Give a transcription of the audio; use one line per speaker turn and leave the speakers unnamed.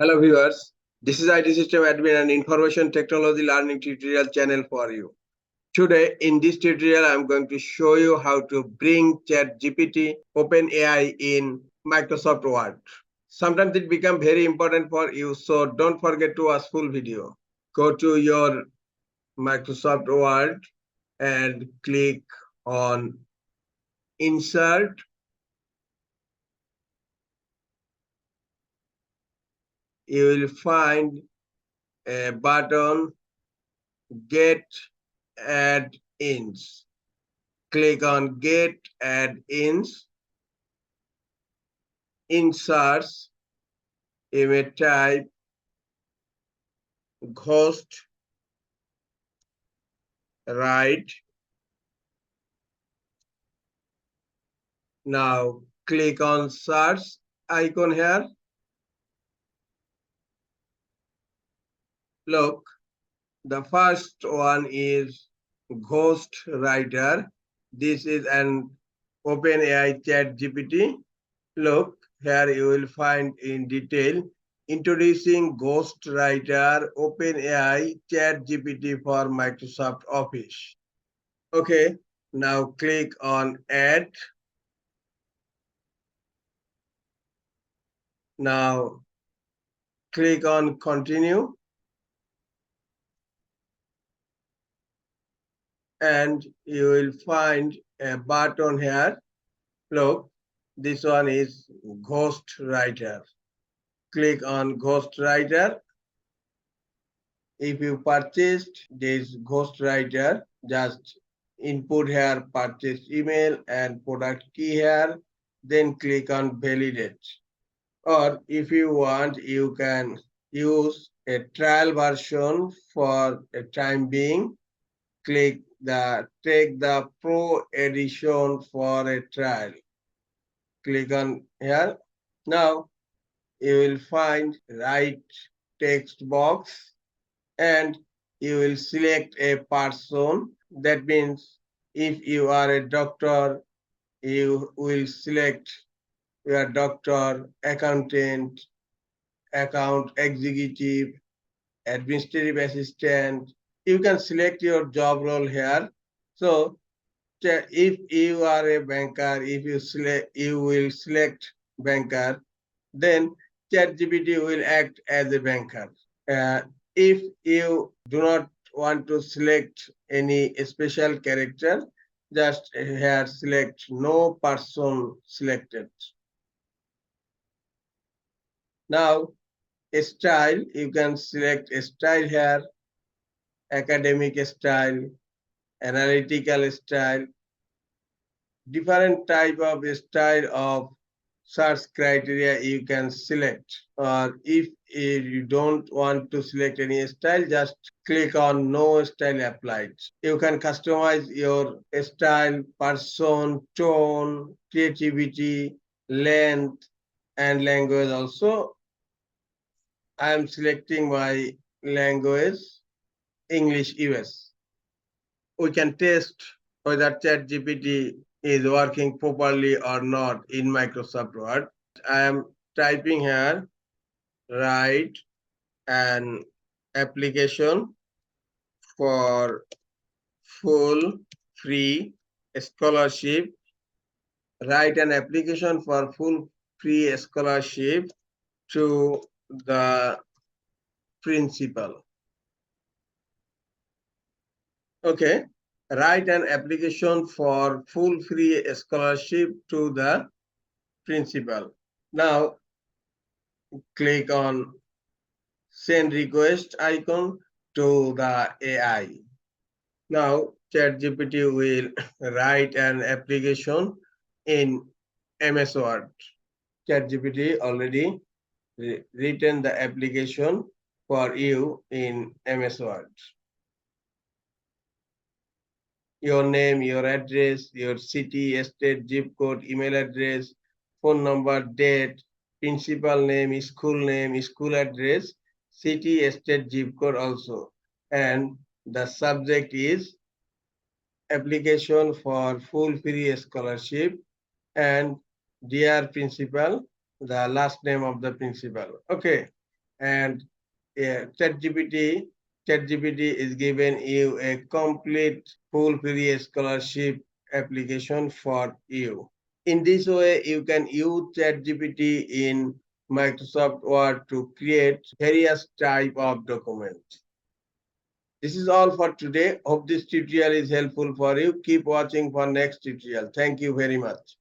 Hello viewers, this is IT System Admin and Information Technology Learning tutorial channel for you. Today in this tutorial I am going to show you how to bring ChatGPT OpenAI in Microsoft Word. Sometimes it becomes very important for you, so don't forget to watch full video. Go to your Microsoft Word and click on Insert. You will find a button Get Add-ins. Click on Get Add-ins. In search, you may type Ghost Write. Now click on search icon here. Look, the first one is Ghost Writer. This is an OpenAI ChatGPT. Look, here you will find in detail introducing Ghostwriter OpenAI ChatGPT for Microsoft Office. Okay, now click on Add. Now click on Continue. And you will find a button here. Look, this one is Ghostwriter. Click on Ghostwriter. If you purchased this Ghostwriter, just input here purchase email and product key here, then click on validate. Or if you want, you can use a trial version for a time being. Take the pro edition for a trial. Click on here. Now you will find right text box and you will select a person. That means if you are a doctor, you will select your doctor, accountant, account executive, administrative assistant. You can select your job role here. So if you are a banker, if you will select banker, then ChatGPT will act as a banker. If you do not want to select any special character, just here select no person selected. Now, a style, you can select a style here, academic style, analytical style, different type of style of search criteria you can select. Or if you don't want to select any style, just click on no style applied. You can customize your style, person, tone, creativity, length, and language also. I am selecting my language, English US. We can test whether ChatGPT is working properly or not in Microsoft Word. I am typing here, write an application for full free scholarship. Write an application for full free scholarship to the principal. Okay, write an application for full free scholarship to the principal. Now click on send request icon to the AI. Now ChatGPT will write an application in MS Word. ChatGPT already written the application for you in MS Word. Your name, your address, your city, state, zip code, email address, phone number, date, principal name, school address, city, state, zip code also. And the subject is application for full free scholarship and dear principal, the last name of the principal. Okay. and ChatGPT. ChatGPT is given you a complete full free scholarship application for you. In this way, you can use ChatGPT in Microsoft Word to create various type of documents. This is all for today. Hope this tutorial is helpful for you. Keep watching for next tutorial. Thank you very much.